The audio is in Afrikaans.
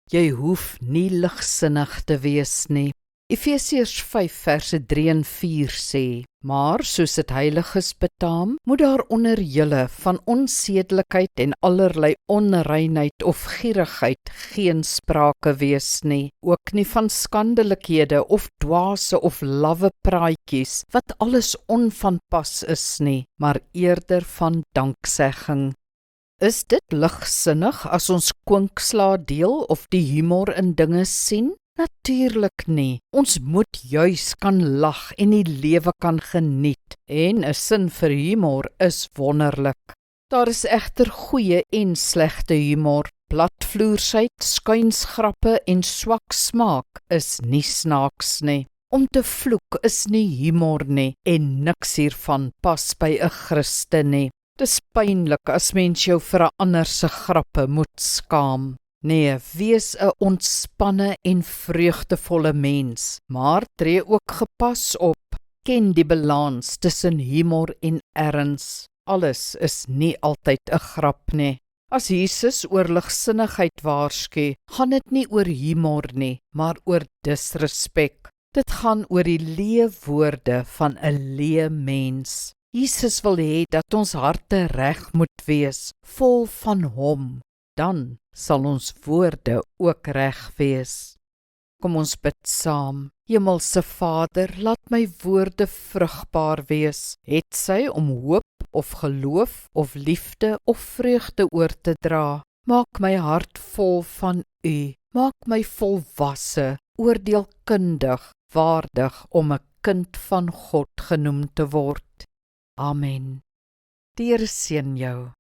Jy hoef nie ligsinnig te wees nie. Efesiërs 5 verse 3 en 4 sê, maar soos dit heiliges betaam, moet daar onder julle van onsedelikheid en allerlei onreinheid of gierigheid geen sprake wees nie, ook nie van skandelikhede of dwaase of lawwe praatjies, wat alles onvanpas is nie, maar eerder van danksegging. Is dit ligsinnig as ons kwinkslae deel of die humor in dinge sien? Natuurlijk nie. Ons moet juis kan lag en die lewe kan geniet. En 'n sin vir humor is wonderlik. Daar is egter goeie en slegte humor. Platvloersheid, skuinsgrappe en swak smaak is nie snaaks nie. Om te vloek is nie humor nie en niks hiervan pas by 'n Christen nie. Dis pynlik as mens jou vir 'n ander se grappe moet skaam. Nee, wees 'n ontspanne en vreugdevolle mens, maar tree ook gepas op. Ken die balans tussen humor en erns. Alles is nie altyd 'n grap nie. As Jesus oor ligsinnigheid waarsku, gaan dit nie oor humor nie, maar oor disrespek. Dit gaan oor die leefwoorde van 'n leë mens. Jesus wil hê dat ons harte reg moet wees, vol van hom. Dan sal ons woorde ook reg wees. Kom ons bid saam. Hemelse Vader, laat my woorde vrugbaar wees, hetsy om hoop of geloof of liefde of vreugde oor te dra. Maak my hart vol van U. Maak my volwasse, oordeelkundig, waardig om 'n kind van God genoem te word. Amen. Die Here seën jou.